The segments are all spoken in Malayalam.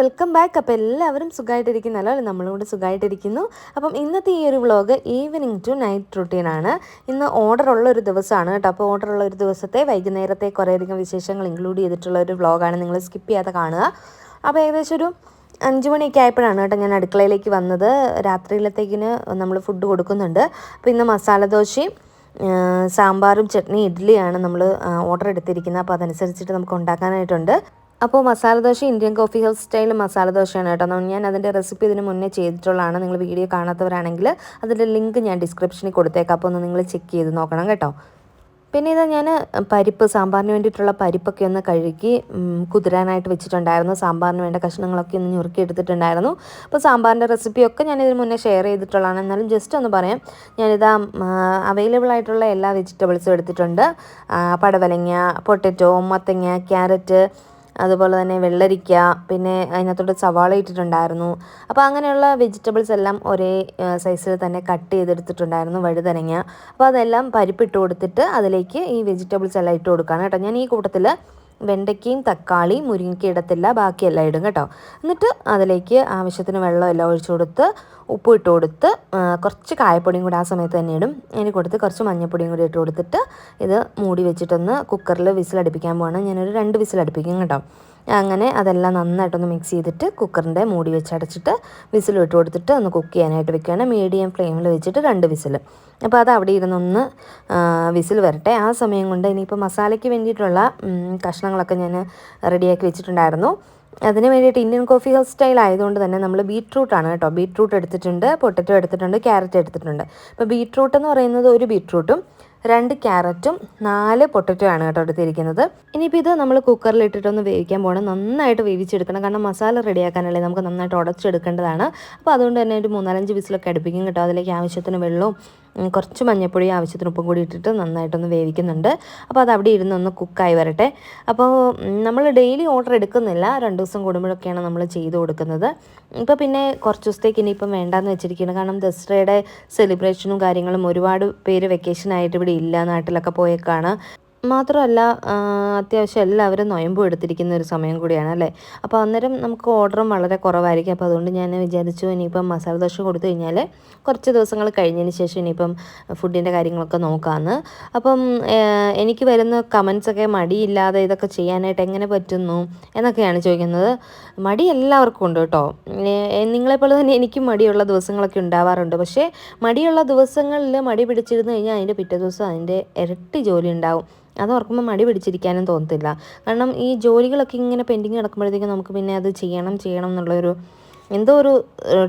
Welcome back. അപ്പോൾ എല്ലാവരും സുഖമായിട്ടിരിക്കുന്നല്ലോ, നമ്മളിവിടെ സുഖമായിട്ടിരിക്കുന്നു. അപ്പം ഇന്നത്തെ ഈ ഒരു വ്ളോഗ് ഈവനിങ് ടു നൈറ്റ് റുട്ടീനാണ്. ഇന്ന് ഓർഡറുള്ള ഒരു ദിവസമാണ് കേട്ടോ. അപ്പോൾ ഓർഡറുള്ള ഒരു ദിവസത്തെ വൈകുന്നേരത്തെ കുറേയധികം വിശേഷങ്ങൾ ഇൻക്ലൂഡ് ചെയ്തിട്ടുള്ള ഒരു വ്ളോഗാണ്. നിങ്ങൾ സ്കിപ്പ് ചെയ്യാതെ കാണുക. അപ്പോൾ ഏകദേശം ഒരു 5 മണിയൊക്കെ ആയപ്പോഴാണ് കേട്ടോ ഞാൻ അടുക്കളയിലേക്ക് വന്നത്. രാത്രിയിലത്തേക്കിന് നമ്മൾ ഫുഡ് കൊടുക്കുന്നുണ്ട്. അപ്പോൾ ഇന്ന് മസാല ദോശയും സാമ്പാറും ചട്നി ഇഡ്ഡലിയാണ് നമ്മൾ ഓർഡർ എടുത്തിരിക്കുന്നത്. അപ്പോൾ അതനുസരിച്ചിട്ട് നമുക്ക് ഉണ്ടാക്കാനായിട്ടുണ്ട്. അപ്പോൾ masala dosa Indian coffee house style masala ദോശയാണ് കേട്ടോ. ഞാൻ അതിൻ്റെ റെസിപ്പി ഇതിന് മുന്നേ ചെയ്തിട്ടുള്ളതാണ്. നിങ്ങൾ വീഡിയോ കാണാത്തവരാണെങ്കിൽ അതിൻ്റെ ലിങ്ക് ഞാൻ ഡിസ്ക്രിപ്ഷനിൽ കൊടുത്തേക്കാം. അപ്പോൾ ഒന്ന് നിങ്ങൾ ചെക്ക് ചെയ്ത് നോക്കണം കേട്ടോ. പിന്നെ ഇതാ ഞാൻ പരിപ്പ്, സാമ്പാറിന് വേണ്ടിയിട്ടുള്ള പരിപ്പൊക്കെ ഒന്ന് കഴുകി കുതിരാനായിട്ട് വെച്ചിട്ടുണ്ടായിരുന്നു. സാമ്പാറിന് വേണ്ട കഷ്ണങ്ങളൊക്കെ ഒന്ന് ഞുറുക്കി എടുത്തിട്ടുണ്ടായിരുന്നു. അപ്പോൾ സാമ്പാറിൻ്റെ റെസിപ്പിയൊക്കെ ഞാൻ ഇതിന് മുന്നേ ഷെയർ ചെയ്തിട്ടുള്ളതാണ്. എന്നാലും ജസ്റ്റ് ഒന്ന് പറയാം. ഞാനിതാ അവൈലബിൾ ആയിട്ടുള്ള എല്ലാ വെജിറ്റബിൾസും എടുത്തിട്ടുണ്ട്. പടവലങ്ങ, പൊട്ടറ്റോ, മത്തങ്ങ, ക്യാരറ്റ്, അതുപോലെ തന്നെ വെള്ളരിക്ക, പിന്നെ അതിനകത്തോട്ട് സവാള ഇട്ടിട്ടുണ്ടായിരുന്നു. അപ്പോൾ അങ്ങനെയുള്ള വെജിറ്റബിൾസ് എല്ലാം ഒരേ സൈസിൽ തന്നെ കട്ട് ചെയ്തെടുത്തിട്ടുണ്ടായിരുന്നു. വഴുതനങ്ങ, അപ്പോൾ അതെല്ലാം പരിപ്പിട്ട് കൊടുത്തിട്ട് അതിലേക്ക് ഈ വെജിറ്റബിൾസ് എല്ലാം ഇട്ട് കൊടുക്കുകയാണ് കേട്ടോ. ഞാൻ ഈ കൂട്ടത്തിൽ വെണ്ടയ്ക്കയും തക്കാളിയും മുരിങ്ങയ്ക്ക ഇടത്തില്ല, ബാക്കിയെല്ലാം ഇടും കേട്ടോ. എന്നിട്ട് അതിലേക്ക് ആവശ്യത്തിന് വെള്ളമെല്ലാം ഒഴിച്ചു കൊടുത്ത് ഉപ്പ് ഇട്ട് കൊടുത്ത് കുറച്ച് കായപ്പൊടിയും കൂടി ആ സമയത്ത് തന്നെ ഇടും. അതിന് കൊടുത്ത് കുറച്ച് മഞ്ഞൾപ്പൊടിയും കൂടി ഇട്ട് കൊടുത്തിട്ട് ഇത് മൂടി വെച്ചിട്ടൊന്ന് കുക്കറിൽ വിസിലടുപ്പിക്കാൻ പോവാണ്. ഞാനൊരു 2 വിസിലടുപ്പിക്കും കേട്ടോ. അങ്ങനെ അതെല്ലാം നന്നായിട്ടൊന്ന് മിക്സ് ചെയ്തിട്ട് കുക്കറിൻ്റെ മൂടി വെച്ച് അടച്ചിട്ട് വിസിൽ ഇട്ട് കൊടുത്തിട്ട് ഒന്ന് കുക്ക് ചെയ്യാനായിട്ട് വെക്കുകയാണ്. മീഡിയം ഫ്ലെയിമിൽ വെച്ചിട്ട് 2 വിസിൽ. അപ്പോൾ അത് അവിടെ ഇരുന്നൊന്ന് വിസിൽ വരട്ടെ. ആ സമയം കൊണ്ട് ഇനിയിപ്പോൾ മസാലയ്ക്ക് വേണ്ടിയിട്ടുള്ള കഷ്ണങ്ങളൊക്കെ ഞാൻ റെഡിയാക്കി വെച്ചിട്ടുണ്ടായിരുന്നു. അതിന് വേണ്ടിയിട്ട് ഇന്ത്യൻ കോഫി ഹൗസ് സ്റ്റൈൽ ആയതുകൊണ്ട് തന്നെ നമ്മൾ ബീട്രൂട്ടാണ് കേട്ടോ. ബീട്രൂട്ട് എടുത്തിട്ടുണ്ട്, പൊട്ടറ്റോ എടുത്തിട്ടുണ്ട്, ക്യാരറ്റ് എടുത്തിട്ടുണ്ട്. അപ്പോൾ ബീട്രൂട്ട് എന്ന് പറയുന്നത് 1 ബീട്രൂട്ടും 2 ക്യാരറ്റും 4 പൊട്ടറ്റോ ആണ് കേട്ടോ എടുത്തിരിക്കുന്നത്. ഇനിയിപ്പോൾ ഇത് നമ്മൾ കുക്കറിൽ ഇട്ടിട്ടൊന്ന് വേവിക്കാൻ പോകണം. നന്നായിട്ട് വേവിച്ചെടുക്കണം, കാരണം മസാല റെഡിയാക്കാനല്ലേ നമുക്ക് നന്നായിട്ട് ഉടച്ചെടുക്കേണ്ടതാണ്. അപ്പോൾ അതുകൊണ്ട് തന്നെ ഒരു 3-4 വിസിലൊക്കെ അടുപ്പിക്കും കേട്ടോ. അതിലേക്ക് ആവശ്യത്തിന് വെള്ളവും കുറച്ച് മഞ്ഞൾപ്പൊടി ആവശ്യത്തിന് ഉപ്പും കൂടി ഇട്ടിട്ട് നന്നായിട്ടൊന്ന് വേവിക്കുന്നുണ്ട്. അപ്പോൾ അത് അവിടെ ഇരുന്നൊന്ന് കുക്കായി വരട്ടെ. അപ്പോൾ നമ്മൾ ഡെയിലി ഓർഡർ എടുക്കുന്നില്ല, 2 ദിവസം കൂടുമ്പോഴൊക്കെയാണ് നമ്മൾ ചെയ്ത് കൊടുക്കുന്നത്. ഇപ്പോൾ പിന്നെ കുറച്ച് ദിവസത്തേക്ക് ഇനിയിപ്പം വേണ്ടാന്ന് വെച്ചിരിക്കുകയാണ്. കാരണം ദസറയുടെ സെലിബ്രേഷനും കാര്യങ്ങളും ഒരുപാട് പേര് വെക്കേഷനായിട്ട് ഇവിടെ ഇല്ല, നാട്ടിലൊക്കെ പോയേക്കാണ്. മാത്രമല്ല അത്യാവശ്യം എല്ലാവരും നൊയമ്പും എടുത്തിരിക്കുന്ന ഒരു സമയം കൂടിയാണ് അല്ലേ. അപ്പോൾ അന്നേരം നമുക്ക് ഓർഡറും വളരെ കുറവായിരിക്കും. അപ്പോൾ അതുകൊണ്ട് ഞാൻ വിചാരിച്ചു ഇനിയിപ്പം മസാല ദോശ കൊടുത്തു കഴിഞ്ഞാൽ കുറച്ച് ദിവസങ്ങൾ കഴിഞ്ഞതിന് ശേഷം ഇനിയിപ്പം ഫുഡിൻ്റെ കാര്യങ്ങളൊക്കെ നോക്കാമെന്ന്. അപ്പം എനിക്ക് വരുന്ന കമൻസൊക്കെ മടിയില്ലാതെ ഇതൊക്കെ ചെയ്യാനായിട്ട് എങ്ങനെ പറ്റുന്നു എന്നൊക്കെയാണ് ചോദിക്കുന്നത്. മടി എല്ലാവർക്കും ഉണ്ട് കേട്ടോ. നിങ്ങളെപ്പോലെ തന്നെ എനിക്കും മടിയുള്ള ദിവസങ്ങളൊക്കെ ഉണ്ടാവാറുണ്ട്. പക്ഷേ മടിയുള്ള ദിവസങ്ങളിൽ മടി പിടിച്ചിരുന്നു കഴിഞ്ഞാൽ അതിൻ്റെ പിറ്റേ ദിവസം അതിൻ്റെ ഇരട്ടി ജോലി ഉണ്ടാവും. അത് ഓർക്കുമ്പോൾ മടി പിടിച്ചിരിക്കാനും തോന്നത്തില്ല. കാരണം ഈ ജോലികളൊക്കെ ഇങ്ങനെ പെൻഡിങ് കിടക്കുമ്പോഴത്തേക്കും നമുക്ക് പിന്നെ അത് ചെയ്യണം എന്നുള്ളൊരു എന്തോ ഒരു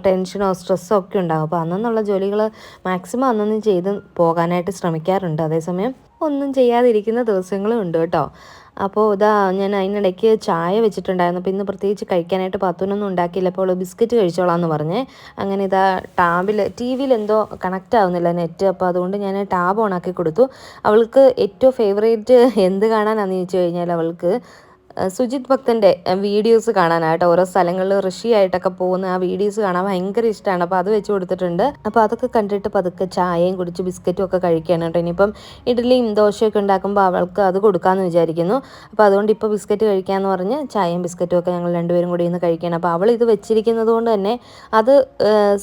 ടെൻഷനോ സ്ട്രെസ്സോ ഒക്കെ ഉണ്ടാകും. അപ്പോൾ അന്നുള്ള ജോലികൾ മാക്സിമം അന്നൊന്നും ചെയ്ത് പോകാനായിട്ട് ശ്രമിക്കാറുണ്ട്. അതേസമയം ഒന്നും ചെയ്യാതിരിക്കുന്ന ദിവസങ്ങളും ഉണ്ട് കേട്ടോ. അപ്പോൾ ഇതാ ഞാൻ അതിനിടയ്ക്ക് ചായ വെച്ചിട്ടുണ്ടായിരുന്നു. അപ്പോൾ ഇന്ന് പ്രത്യേകിച്ച് കഴിക്കാനായിട്ട് പത്തുനൊന്നും ഉണ്ടാക്കിയില്ല. അപ്പോൾ അവൾ ബിസ്ക്കറ്റ് കഴിച്ചോളാമെന്ന് പറഞ്ഞേ. അങ്ങനെ ഇതാ ടി വിയിൽ എന്തോ കണക്റ്റ് ആവുന്നില്ല നെറ്റ്. അപ്പോൾ അതുകൊണ്ട് ഞാൻ ടാബ് ഓണാക്കി കൊടുത്തു. അവൾക്ക് ഏറ്റവും ഫേവറേറ്റ് എന്ത് കാണാനാണെന്ന് ചോദിച്ചു കഴിഞ്ഞാൽ അവൾക്ക് സുജിത് ഭക്തൻ്റെ വീഡിയോസ് കാണാനായിട്ട് ഓരോ സ്ഥലങ്ങളിൽ ഋഷിയായിട്ടൊക്കെ പോകുന്ന ആ വീഡിയോസ് കാണാൻ ഭയങ്കര ഇഷ്ടമാണ്. അപ്പോൾ അത് വെച്ച് കൊടുത്തിട്ടുണ്ട്. അപ്പോൾ അതൊക്കെ കണ്ടിട്ട് പതുക്കെ ചായയും കുടിച്ച് ബിസ്ക്കറ്റും ഒക്കെ കഴിക്കുകയാണ് കേട്ടോ. ഇനിയിപ്പം ഇഡ്ഡലിയും ദോശയൊക്കെ ഉണ്ടാക്കുമ്പോൾ അവൾക്ക് അത് കൊടുക്കാമെന്ന് വിചാരിക്കുന്നു. അപ്പോൾ അതുകൊണ്ട് ഇപ്പോൾ ബിസ്ക്കറ്റ് കഴിക്കാമെന്ന് പറഞ്ഞ് ചായയും ബിസ്ക്കറ്റും ഒക്കെ ഞങ്ങൾ 2 പേരും കൂടി ഇന്ന് കഴിക്കുകയാണ്. അപ്പോൾ അവൾ ഇത് വെച്ചിരിക്കുന്നത് കൊണ്ട് തന്നെ അത്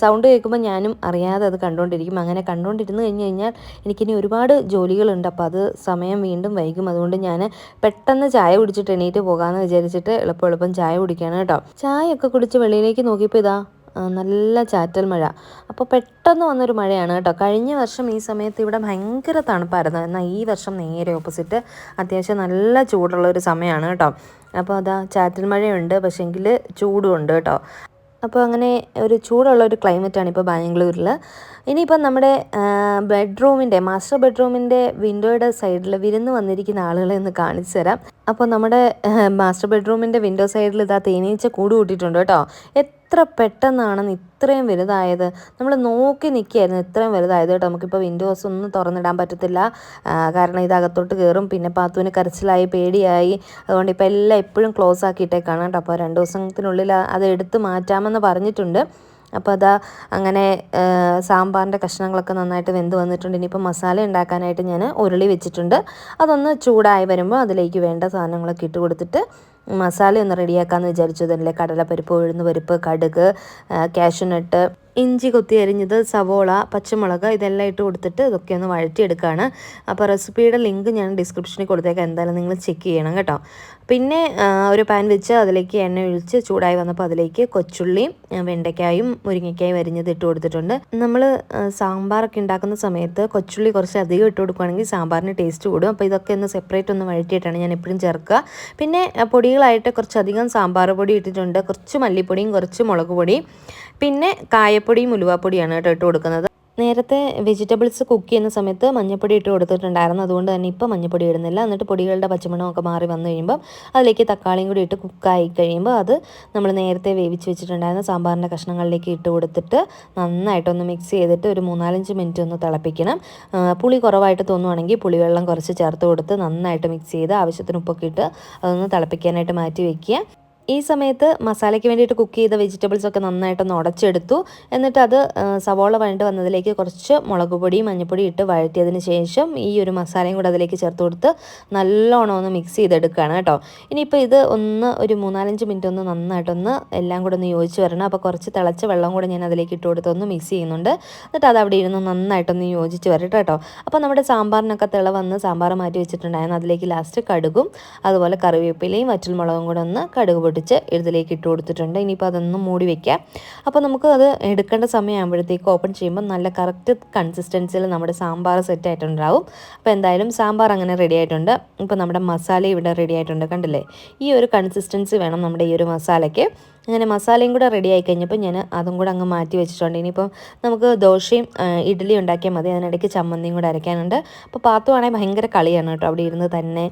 സൗണ്ട് കേൾക്കുമ്പോൾ ഞാനും അറിയാതെ അത് കണ്ടുകൊണ്ടിരിക്കും. അങ്ങനെ കണ്ടുകൊണ്ടിരുന്ന് കഴിഞ്ഞാൽ എനിക്കിനി ഒരുപാട് ജോലികളുണ്ട്. അപ്പോൾ അത് സമയം വീണ്ടും വൈകും. അതുകൊണ്ട് ഞാൻ പെട്ടെന്ന് ചായ കുടിച്ചിട്ട് എണീറ്റ് പോകാമെന്ന് വിചാരിച്ചിട്ട് എളുപ്പം ചായ കുടിക്കുകയാണ് കേട്ടോ. ചായയൊക്കെ കുടിച്ച് വെളിയിലേക്ക് നോക്കിയപ്പോൾ ഇതാ നല്ല ചാറ്റൽ മഴ. അപ്പോൾ പെട്ടെന്ന് വന്നൊരു മഴയാണ് കേട്ടോ. കഴിഞ്ഞ വർഷം ഈ സമയത്ത് ഇവിടെ ഭയങ്കര തണുപ്പായിരുന്നു. എന്നാൽ ഈ വർഷം നേരെ ഓപ്പോസിറ്റ് അത്യാവശ്യം നല്ല ചൂടുള്ള ഒരു സമയമാണ് കേട്ടോ. അപ്പോൾ അതാ ചാറ്റൽ മഴയുണ്ട്, പക്ഷേങ്കിൽ ചൂടും ഉണ്ട് കേട്ടോ. അപ്പോൾ അങ്ങനെ ഒരു ചൂടുള്ള ഒരു ക്ലൈമറ്റാണ് ഇപ്പോൾ ബാംഗ്ലൂരിൽ. ഇനിയിപ്പം നമ്മുടെ മാസ്റ്റർ ബെഡ്റൂമിൻ്റെ വിൻഡോയുടെ സൈഡിൽ വിരുന്ന് വന്നിരിക്കുന്ന ആളുകളെ ഒന്ന് കാണിച്ചു തരാം. അപ്പോൾ നമ്മുടെ മാസ്റ്റർ ബെഡ്റൂമിൻ്റെ വിൻഡോ സൈഡിൽ ഇതാ തേനീച്ച കൂട് കൂട്ടിയിട്ടുണ്ട് കേട്ടോ. എത്ര പെട്ടെന്നാണെന്ന് ഇത്രയും വലുതായത്. നമ്മൾ നോക്കി നിൽക്കുകയായിരുന്നു ഇത്രയും വലുതായത് കേട്ടോ. നമുക്കിപ്പോൾ വിൻഡോസ് ഒന്നും തുറന്നിടാൻ പറ്റത്തില്ല, കാരണം ഇതകത്തോട്ട് കയറും. പിന്നെ പാത്തുവിന് കരച്ചിലായി, പേടിയായി. അതുകൊണ്ട് ഇപ്പോൾ എല്ലാം എപ്പോഴും ക്ലോസ് ആക്കിയിട്ടേക്കാണ് കേട്ടോ. അപ്പോൾ 2 ദിവസത്തിനുള്ളിൽ അത് എടുത്ത് മാറ്റാമെന്ന് പറഞ്ഞിട്ടുണ്ട്. അപ്പോൾ അതാ അങ്ങനെ സാമ്പാറിൻ്റെ കഷ്ണങ്ങളൊക്കെ നന്നായിട്ട് വെന്ത് വന്നിട്ടുണ്ട്. ഇനിയിപ്പോൾ മസാല ഉണ്ടാക്കാനായിട്ട് ഞാൻ ഉരുളി വെച്ചിട്ടുണ്ട്. അതൊന്ന് ചൂടായി വരുമ്പോൾ അതിലേക്ക് വേണ്ട സാധനങ്ങളൊക്കെ ഇട്ട് കൊടുത്തിട്ട് മസാല ഒന്ന് റെഡിയാക്കാമെന്ന് വിചാരിച്ചു. അതിലെ കടലപ്പരിപ്പ്, ഉഴുന്ന് പരിപ്പ്, കടുക്, കാഷ്യൂനട്ട്, ഇഞ്ചി കൊത്തി അരിഞ്ഞത്, സവോള, പച്ചമുളക് ഇതെല്ലാം ഇട്ട് കൊടുത്തിട്ട് ഇതൊക്കെ ഒന്ന് വഴറ്റിയെടുക്കുകയാണ്. അപ്പോൾ റെസിപ്പിയുടെ ലിങ്ക് ഞാൻ ഡിസ്ക്രിപ്ഷനിൽ കൊടുത്തേക്കാം, എന്തായാലും നിങ്ങൾ ചെക്ക് ചെയ്യണം കേട്ടോ. പിന്നെ ഒരു പാൻ വെച്ച് അതിലേക്ക് എണ്ണ ഒഴിച്ച് ചൂടായി വന്നപ്പോൾ അതിലേക്ക് കൊച്ചുള്ളിയും വെണ്ടയ്ക്കായും മുരിങ്ങയ്ക്കായും അരിഞ്ഞത് ഇട്ട് കൊടുത്തിട്ടുണ്ട്. നമ്മൾ സാമ്പാറൊക്കെ ഉണ്ടാക്കുന്ന സമയത്ത് കൊച്ചുള്ളി കുറച്ച് അധികം ഇട്ട് കൊടുക്കുകയാണെങ്കിൽ സാമ്പാറിന് ടേസ്റ്റ് കൂടും. അപ്പോൾ ഇതൊക്കെ ഒന്ന് സെപ്പറേറ്റ് ഒന്ന് വഴറ്റിയിട്ടാണ് ഞാൻ എപ്പോഴും ചേർക്കുക. പിന്നെ പൊടികളായിട്ട് കുറച്ചധികം സാമ്പാർ പൊടി ഇട്ടിട്ടുണ്ട്, കുറച്ച് മല്ലിപ്പൊടിയും കുറച്ച് മുളക് പൊടിയും പിന്നെ കായപ്പൊടിയും ഉലുവാപ്പൊടിയാണ് കേട്ടോ ഇട്ട് കൊടുക്കുന്നത്. നേരത്തെ വെജിറ്റബിൾസ് കുക്ക് ചെയ്യുന്ന സമയത്ത് മഞ്ഞൾപ്പൊടി ഇട്ട് കൊടുത്തിട്ടുണ്ടായിരുന്നു, അതുകൊണ്ട് തന്നെ ഇപ്പോൾ മഞ്ഞൾപ്പൊടി ഇടുന്നില്ല. എന്നിട്ട് പൊടികളുടെ പച്ചമണമൊക്കെ മാറി വന്നു കഴിയുമ്പോൾ അതിലേക്ക് തക്കാളിയും കൂടി ഇട്ട് കുക്കായി കഴിയുമ്പോൾ അത് നമ്മൾ നേരത്തെ വേവിച്ച് വെച്ചിട്ടുണ്ടായിരുന്ന സാമ്പാറിൻ്റെ കഷ്ണങ്ങളിലേക്ക് ഇട്ട് കൊടുത്തിട്ട് നന്നായിട്ടൊന്ന് മിക്സ് ചെയ്തിട്ട് ഒരു 3-4 മിനിറ്റ് ഒന്ന് തിളപ്പിക്കണം. പുളി കുറവായിട്ട് തോന്നുവാണെങ്കിൽ പുളിവെള്ളം കുറച്ച് ചേർത്ത് കൊടുത്ത് നന്നായിട്ട് മിക്സ് ചെയ്ത് ആവശ്യത്തിന് ഉപ്പൊക്കെ ഇട്ട് അതൊന്ന് തിളപ്പിക്കാനായിട്ട് മാറ്റി വയ്ക്കുക. ഈ സമയത്ത് മസാലയ്ക്ക് വേണ്ടിയിട്ട് കുക്ക് ചെയ്ത വെജിറ്റബിൾസൊക്കെ നന്നായിട്ടൊന്ന് ഉടച്ചെടുത്തു. എന്നിട്ട് അത് സവോള വഴണ്ട് വന്നതിലേക്ക് കുറച്ച് മുളക് പൊടിയും മഞ്ഞൾപ്പൊടി ഇട്ട് വഴറ്റിയതിന് ശേഷം ഈ ഒരു മസാലയും കൂടെ അതിലേക്ക് ചേർത്ത് കൊടുത്ത് നല്ലോണം ഒന്ന് മിക്സ് ചെയ്തെടുക്കുകയാണ് കേട്ടോ. ഇനിയിപ്പോൾ ഇത് ഒരു 3-4 മിനിറ്റ് ഒന്ന് നന്നായിട്ടൊന്ന് എല്ലാം കൂടെ ഒന്ന് യോജിച്ച് വരണം. അപ്പോൾ കുറച്ച് തിളച്ച വെള്ളം കൂടെ ഞാൻ അതിലേക്ക് ഇട്ട് കൊടുത്ത് ഒന്ന് മിക്സ് ചെയ്യുന്നുണ്ട്. എന്നിട്ട് അത് അവിടെ ഇരുന്ന് നന്നായിട്ടൊന്ന് യോജിച്ച് വരട്ടെ കേട്ടോ. അപ്പോൾ നമ്മുടെ സാമ്പാറിനൊക്കെ വന്ന് സാമ്പാർ മാറ്റി വെച്ചിട്ടുണ്ടായിരുന്നു. അതിലേക്ക് ലാസ്റ്റ് കടുകും അതുപോലെ കറിവേപ്പിലയും വറ്റൽമുളകും കൂടെ ഒന്ന് കടുക് പൊട്ടിച്ച് ഇതിലേക്ക് ഇട്ട് കൊടുത്തിട്ടുണ്ട്. ഇനിയിപ്പോൾ അതൊന്ന് മൂടി വയ്ക്കാം. അപ്പോൾ നമുക്ക് അത് എടുക്കേണ്ട സമയമാകുമ്പോഴത്തേക്ക് ഓപ്പൺ ചെയ്യുമ്പോൾ നല്ല കറക്റ്റ് കൺസിസ്റ്റൻസിയിൽ നമ്മുടെ സാമ്പാർ സെറ്റ് ആയിട്ടുണ്ടാവും. അപ്പോൾ എന്തായാലും സാമ്പാർ അങ്ങനെ റെഡി ആയിട്ടുണ്ട്. ഇപ്പോൾ നമ്മുടെ മസാല ഇവിടെ റെഡി ആയിട്ടുണ്ട്, കണ്ടില്ലേ? ഈ ഒരു കൺസിസ്റ്റൻസി വേണം നമ്മുടെ ഈ ഒരു മസാലയ്ക്ക്. അങ്ങനെ മസാലയും കൂടെ റെഡി ആയി കഴിഞ്ഞപ്പോൾ ഞാൻ അതും കൂടെ അങ്ങ് മാറ്റി വെച്ചിട്ടുണ്ട്. ഇനിയിപ്പം നമുക്ക് ദോശയും ഇഡ്ഡലി ഉണ്ടാക്കിയാൽ മതി. അതിനിടയ്ക്ക് ചമ്മന്തിയും കൂടെ അരയ്ക്കാനുണ്ട്. അപ്പോൾ പാത്തുവാണെങ്കിൽ ഭയങ്കര കളിയാണ് കേട്ടോ, അവിടെ ഇരുന്ന് തന്നെ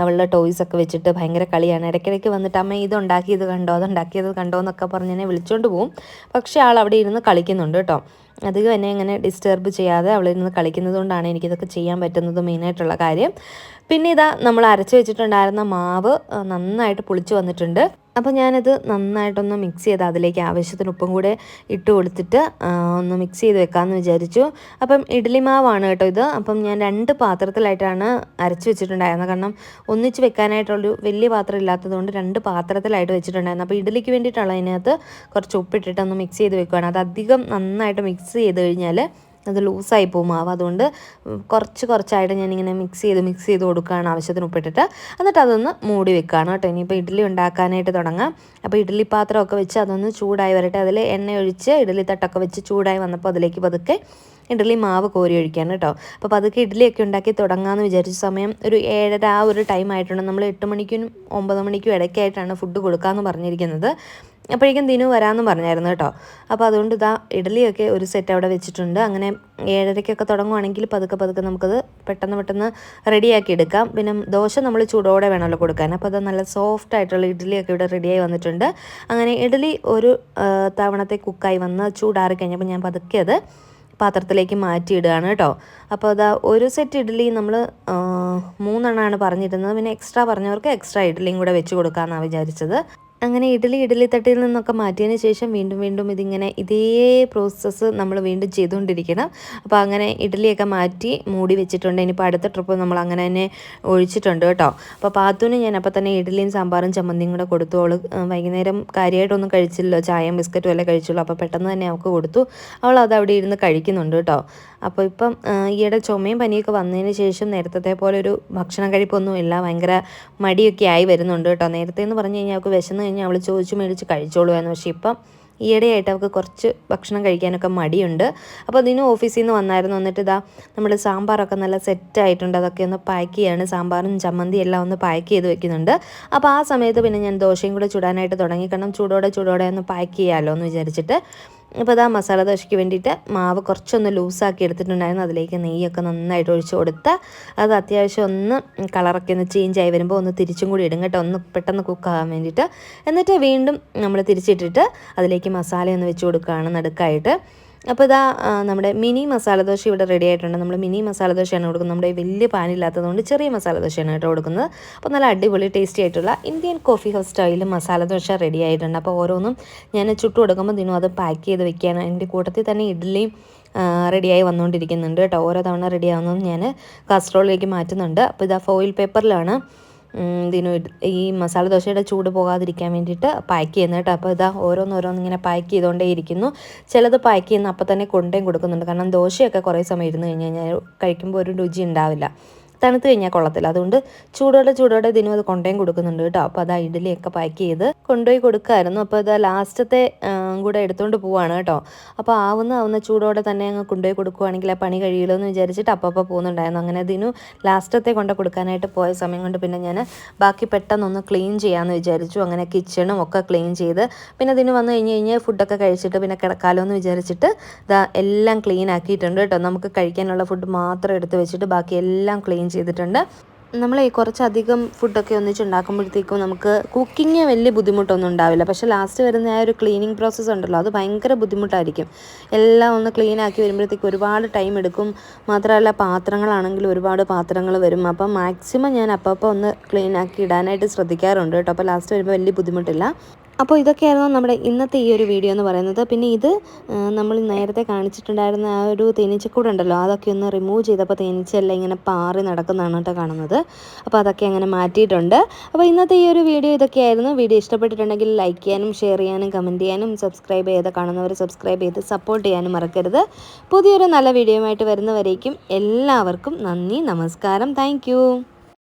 അവളുടെ ടോയ്സൊക്കെ വെച്ചിട്ട് ഭയങ്കര കളിയാണ്. ഇടയ്ക്കിടയ്ക്ക് വന്നിട്ട് അമ്മ ഇതുണ്ടാക്കിയത് കണ്ടോ, അതുണ്ടാക്കിയത് കണ്ടോ എന്നൊക്കെ പറഞ്ഞ് എന്നെ വിളിച്ചുകൊണ്ട് പോവും. പക്ഷേ ആൾ അവിടെ ഇരുന്ന് കളിക്കുന്നുണ്ട് കേട്ടോ. അധികം എന്നെ ഇങ്ങനെ ഡിസ്റ്റർബ് ചെയ്യാതെ അവളിരുന്ന് കളിക്കുന്നത് കൊണ്ടാണ് എനിക്കിതൊക്കെ ചെയ്യാൻ പറ്റുന്നത് മെയിനായിട്ടുള്ള കാര്യം. പിന്നെ ഇതാ നമ്മൾ അരച്ച് വെച്ചിട്ടുണ്ടായിരുന്ന മാവ് നന്നായിട്ട് പുളിച്ച് വന്നിട്ടുണ്ട്. അപ്പോൾ ഞാനത് നന്നായിട്ടൊന്ന് മിക്സ് ചെയ്ത് അതിലേക്ക് ആവശ്യത്തിന് ഉപ്പും കൂടെ ഇട്ട് കൊടുത്തിട്ട് ഒന്ന് മിക്സ് ചെയ്ത് വെക്കാമെന്ന് വിചാരിച്ചു. അപ്പം ഇഡ്ഡലി മാവാണ് കേട്ടോ ഇത്. അപ്പം ഞാൻ 2 പാത്രത്തിലായിട്ടാണ് അരച്ച് വെച്ചിട്ടുണ്ടായിരുന്നത്. കാരണം ഒന്നിച്ച് വെക്കാനായിട്ടുള്ളൊരു വലിയ പാത്രം ഇല്ലാത്തതുകൊണ്ട് 2 പാത്രത്തിലായിട്ട് വെച്ചിട്ടുണ്ടായിരുന്നു. അപ്പോൾ ഇഡ്ഡലിക്ക് വേണ്ടിയിട്ടുള്ള അതിനകത്ത് കുറച്ച് ഉപ്പിട്ടിട്ട് ഒന്ന് മിക്സ് ചെയ്ത് വെക്കുകയാണ്. അത് അധികം നന്നായിട്ട് മിക്സ് ചെയ്ത് കഴിഞ്ഞാൽ അത് ലൂസായി പോകും മാവ്. അതുകൊണ്ട് കുറച്ചായിട്ട് ഞാനിങ്ങനെ മിക്സ് ചെയ്ത് കൊടുക്കുകയാണ് ആവശ്യത്തിന് ഉപ്പിട്ടിട്ട്. എന്നിട്ട് അതൊന്ന് മൂടി വെക്കുകയാണ് കേട്ടോ. ഇനിയിപ്പോൾ ഇഡ്ഡലി ഉണ്ടാക്കാനായിട്ട് തുടങ്ങാം. അപ്പോൾ ഇഡ്ഡലി പാത്രമൊക്കെ വെച്ച് അതൊന്ന് ചൂടായി വരട്ടെ. അതിൽ എണ്ണ ഒഴിച്ച് ഇഡ്ഡലി തട്ടൊക്കെ വെച്ച് ചൂടായി വന്നപ്പോൾ അതിലേക്ക് പതുക്കെ ഇഡ്ഡലി മാവ് കോരി ഒഴിക്കുകയാണ് കേട്ടോ. അപ്പോൾ പതുക്കെ ഇഡ്ഡലിയൊക്കെ ഉണ്ടാക്കി തുടങ്ങാമെന്ന് വിചാരിച്ച സമയം ഒരു 7:30 ആ ഒരു ടൈം ആയിട്ടുണ്ട്. നമ്മൾ 8 മണിക്കും 9 മണിക്കും ഇടയ്ക്കായിട്ടാണ് ഫുഡ് കൊടുക്കാമെന്ന് പറഞ്ഞിരിക്കുന്നത്. അപ്പോഴേക്കും ദിനു വരാമെന്ന് പറഞ്ഞായിരുന്നു കേട്ടോ. അപ്പോൾ അതുകൊണ്ട് ഇതാ ഇഡ്ഡലിയൊക്കെ ഒരു സെറ്റ് അവിടെ വെച്ചിട്ടുണ്ട്. അങ്ങനെ 7:30-ക്കൊക്കെ തുടങ്ങുവാണെങ്കിൽ പതുക്കെ നമുക്കത് പെട്ടെന്ന് റെഡിയാക്കി എടുക്കാം. പിന്നെ ദോശ നമ്മൾ ചൂടോടെ വേണമല്ലോ കൊടുക്കാൻ. അപ്പോൾ അത് നല്ല സോഫ്റ്റ് ആയിട്ടുള്ള ഇഡ്ഡലിയൊക്കെ ഇവിടെ റെഡിയായി വന്നിട്ടുണ്ട്. അങ്ങനെ ഇഡ്ഡലി ഒരു തവണത്തെ കുക്കായി വന്ന് ചൂടാറി കഴിഞ്ഞപ്പോൾ ഞാൻ പതുക്കെ അത് പാത്രത്തിലേക്ക് മാറ്റിയിടുകയാണ് കേട്ടോ. അപ്പോൾ അതാ ഒരു സെറ്റ് ഇഡ്ഡലി നമ്മൾ 3 എണ്ണമാണ് പറഞ്ഞിരുന്നത്. പിന്നെ എക്സ്ട്രാ പറഞ്ഞവർക്ക് എക്സ്ട്രാ ഇഡ്ഡലിയും കൂടെ വെച്ച് കൊടുക്കാമെന്നാണ് വിചാരിച്ചത്. അങ്ങനെ ഇഡ്ഡലി തട്ടിൽ നിന്നൊക്കെ മാറ്റിയതിന് ശേഷം വീണ്ടും ഇതിങ്ങനെ ഇതേ പ്രോസസ്സ് നമ്മൾ വീണ്ടും ചെയ്തുകൊണ്ടിരിക്കണം. അപ്പോൾ അങ്ങനെ ഇഡ്ഡലിയൊക്കെ മാറ്റി മൂടി വെച്ചിട്ടുണ്ട്. ഇനിയിപ്പോൾ അടുത്ത ട്രിപ്പ് നമ്മൾ അങ്ങനെ തന്നെ ഒഴിച്ചിട്ടുണ്ട് കേട്ടോ. അപ്പോൾ പാത്തുവിന് ഞാൻ അപ്പോൾ തന്നെ ഇഡ്ഡലിയും സാമ്പാറും ചമ്മന്തിയും കൂടെ കൊടുത്തു. അവൾ വൈകുന്നേരം കാര്യമായിട്ടൊന്നും കഴിച്ചില്ലല്ലോ, ചായയും ബിസ്ക്കറ്റും എല്ലാം കഴിച്ചുള്ളൂ. അപ്പോൾ പെട്ടെന്ന് തന്നെ അവൾക്ക് കൊടുത്തു. അവൾ അത് അവിടെ ഇരുന്ന് കഴിക്കുന്നുണ്ട് കേട്ടോ. അപ്പോൾ ഇപ്പം ഈയിടെ ചുമയും പനിയൊക്കെ വന്നതിന് ശേഷം നേരത്തെ പോലെ ഒരു ഭക്ഷണം കഴിപ്പൊന്നും ഇല്ല, ഭയങ്കര മടിയൊക്കെ ആയി വരുന്നുണ്ട് കേട്ടോ. നേരത്തെ എന്ന് പറഞ്ഞു കഴിഞ്ഞാൽ അവൾക്ക് വിശന്ന് കഴിഞ്ഞാൽ അവൾ ചോദിച്ചു മേടിച്ച് കഴിച്ചോളുമായിരുന്നു. പക്ഷേ ഇപ്പം ഈയിടെയായിട്ട് അവൾക്ക് കുറച്ച് ഭക്ഷണം കഴിക്കാനൊക്കെ മടിയുണ്ട്. അപ്പോൾ അതിന് ഓഫീസിൽ നിന്ന് വന്നായിരുന്നു. എന്നിട്ട് ഇതാ നമ്മൾ സാമ്പാറൊക്കെ നല്ല സെറ്റായിട്ടുണ്ട്. അതൊക്കെ ഒന്ന് പാക്ക് ചെയ്യാണ്. സാമ്പാറും ചമ്മന്തി എല്ലാം ഒന്ന് പാക്ക് ചെയ്ത് വെക്കുന്നുണ്ട്. അപ്പോൾ ആ സമയത്ത് പിന്നെ ഞാൻ ദോശയും കൂടെ ചുടാനായിട്ട് തുടങ്ങി. കാരണം ചൂടോടെ ഒന്ന് പാക്ക് ചെയ്യാമല്ലോ എന്ന് വിചാരിച്ചിട്ട്. അപ്പോൾ അതാ മസാല ദോശയ്ക്ക് വേണ്ടിയിട്ട് മാവ് കുറച്ചൊന്ന് ലൂസാക്കി എടുത്തിട്ടുണ്ടായിരുന്നു. അതിലേക്ക് നെയ്യൊക്കെ നന്നായിട്ട് ഒഴിച്ച് കൊടുത്ത് അത് അത്യാവശ്യം ഒന്ന് കളറൊക്കെ ഒന്ന് ചേഞ്ചായി വരുമ്പോൾ ഒന്ന് തിരിച്ചും കൂടി ഇടും കേട്ടോ, ഒന്ന് പെട്ടെന്ന് കുക്കാകാൻ വേണ്ടിയിട്ട്. എന്നിട്ട് വീണ്ടും നമ്മൾ തിരിച്ചിട്ടിട്ട് അതിലേക്ക് മസാലയൊന്ന് വെച്ച് കൊടുക്കുകയാണ് നടുക്കായിട്ട്. അപ്പോൾ ഇതാ നമ്മുടെ മിനി മസാല ദോശ ഇവിടെ റെഡി ആയിട്ടുണ്ട്. നമ്മൾ മിനി മസാല ദോശയാണ് കൊടുക്കുന്നത്. നമ്മുടെ വലിയ പാനില്ലാത്തതുകൊണ്ട് ചെറിയ മസാല ദോശയാണ് കേട്ടോ കൊടുക്കുന്നത്. അപ്പോൾ നല്ല അടിപൊളി ടേസ്റ്റി ആയിട്ടുള്ള ഇന്ത്യൻ കോഫി ഹൗസ് സ്റ്റൈലിൽ മസാല ദോശ റെഡി ആയിട്ടുണ്ട്. അപ്പോൾ ഓരോന്നും ഞാൻ ചുട്ടു കൊടുക്കുമ്പോൾ ദിനം അത് പാക്ക് ചെയ്ത് വെക്കുകയാണ്. എൻ്റെ കൂട്ടത്തിൽ തന്നെ ഇഡ്ഡലിയും റെഡിയായി വന്നുകൊണ്ടിരിക്കുന്നുണ്ട് കേട്ടോ. ഓരോ തവണ റെഡി ആവുന്നതും ഞാൻ കാസ്ട്രോളിലേക്ക് മാറ്റുന്നുണ്ട്. അപ്പോൾ ഇതാ ഫോയിൽ പേപ്പറിലാണ് ഈ മസാല ദോശയുടെ ചൂട് പോകാതിരിക്കാൻ വേണ്ടിയിട്ട് പാക്ക് ചെയ്യുന്നത് കേട്ടോ. അപ്പോൾ ഇതാ ഓരോന്നിങ്ങനെ പാക്ക് ചെയ്തുകൊണ്ടേയിരിക്കുന്നു. ചിലത് പാക്ക് ചെയ്യുന്ന അപ്പം തന്നെ കൊണ്ടേയും കൊടുക്കുന്നുണ്ട്. കാരണം ദോശയൊക്കെ കുറേ സമയം ഇരുന്ന് കഴിഞ്ഞ് കഴിഞ്ഞാൽ കഴിക്കുമ്പോൾ ഒരു രുചി ഉണ്ടാവില്ല, തണുത്ത് കഴിഞ്ഞാൽ കൊള്ളത്തില്ല. അതുകൊണ്ട് ചൂടോടെ ഇതിനും അത് കൊണ്ടേയും കൊടുക്കുന്നുണ്ട് കേട്ടോ. അപ്പോൾ അതാ ഇഡ്ഡലിയൊക്കെ പാക്ക് ചെയ്ത് കൊണ്ടുപോയി കൊടുക്കുമായിരുന്നു. അപ്പോൾ ഇതാ ലാസ്റ്റത്തെ കൂടെ എടുത്തുകൊണ്ട് പോവാണ് കേട്ടോ. അപ്പോൾ ആവുന്ന ചൂടോടെ തന്നെ അങ്ങ് കൊണ്ടുപോയി കൊടുക്കുവാണെങ്കിൽ ആ പണി കഴിയുമല്ലോ എന്ന് വിചാരിച്ചിട്ട് അപ്പോൾ പോകുന്നുണ്ടായിരുന്നു. അങ്ങനെ ഇതിനു ലാസ്റ്റത്തെ കൊണ്ട് കൊടുക്കാനായിട്ട് പോയ സമയം കൊണ്ട് പിന്നെ ഞാൻ ബാക്കി പെട്ടെന്നൊന്ന് ക്ലീൻ ചെയ്യാമെന്ന് വിചാരിച്ചു. അങ്ങനെ കിച്ചണും ഒക്കെ ക്ലീൻ ചെയ്ത് പിന്നെ ഇതിന് വന്നു കഴിഞ്ഞ് ഫുഡൊക്കെ കഴിച്ചിട്ട് പിന്നെ കിടക്കാമല്ലോ എന്ന് വിചാരിച്ചിട്ട് ഇതാ എല്ലാം ക്ലീൻ ആക്കിയിട്ടുണ്ട് കേട്ടോ. നമുക്ക് കഴിക്കാനുള്ള ഫുഡ് മാത്രം എടുത്ത് വെച്ചിട്ട് ബാക്കി എല്ലാം ക്ലീൻ ചെയ്തിട്ടുണ്ട്. നമ്മൾ കുറച്ചധികം ഫുഡൊക്കെ ഒന്നിച്ചുണ്ടാക്കുമ്പോഴത്തേക്കും നമുക്ക് കുക്കിങ് വലിയ ബുദ്ധിമുട്ടൊന്നും ഉണ്ടാവില്ല. പക്ഷേ ലാസ്റ്റ് വരുന്ന ആ ഒരു ക്ലീനിങ് പ്രോസസ്സ് ഉണ്ടല്ലോ, അത് ഭയങ്കര ബുദ്ധിമുട്ടായിരിക്കും. എല്ലാം ഒന്ന് ക്ലീൻ ആക്കി വരുമ്പോഴത്തേക്കും ഒരുപാട് ടൈം എടുക്കും. മാത്രമല്ല പാത്രങ്ങളാണെങ്കിൽ ഒരുപാട് പാത്രങ്ങൾ വരും. അപ്പം മാക്സിമം ഞാൻ അപ്പോൾ ഒന്ന് ക്ലീൻ ആക്കി ഇടാനായിട്ട് ശ്രദ്ധിക്കാറുണ്ട് കേട്ടോ. അപ്പോൾ ലാസ്റ്റ് വരുമ്പോൾ വലിയ ബുദ്ധിമുട്ടില്ല. അപ്പോൾ ഇതൊക്കെയായിരുന്നു നമ്മുടെ ഇന്നത്തെ ഈ ഒരു വീഡിയോ എന്ന് പറയുന്നത്. പിന്നെ ഇത് നമ്മൾ നേരത്തെ കാണിച്ചിട്ടുണ്ടായിരുന്ന ആ ഒരു തേനീച്ചക്കൂടുണ്ടല്ലോ, അതൊക്കെ ഒന്ന് റിമൂവ് ചെയ്തപ്പോൾ തേനീച്ചയെല്ലാം ഇങ്ങനെ പാറി നടക്കുന്നതാണ് കേട്ടോ കാണുന്നത്. അപ്പോൾ അതൊക്കെ അങ്ങനെ മാറ്റിയിട്ടുണ്ട്. അപ്പോൾ ഇന്നത്തെ ഈ ഒരു വീഡിയോ ഇതൊക്കെയായിരുന്നു. വീഡിയോ ഇഷ്ടപ്പെട്ടിട്ടുണ്ടെങ്കിൽ ലൈക്ക് ചെയ്യാനും ഷെയർ ചെയ്യാനും കമൻറ്റ് ചെയ്യാനും സബ്സ്ക്രൈബ് ചെയ്ത് കാണുന്നവർ സബ്സ്ക്രൈബ് ചെയ്ത് സപ്പോർട്ട് ചെയ്യാനും മറക്കരുത്. പുതിയൊരു നല്ല വീഡിയോയുമായിട്ട് വരുന്നവരേക്കും എല്ലാവർക്കും നന്ദി, നമസ്കാരം, താങ്ക്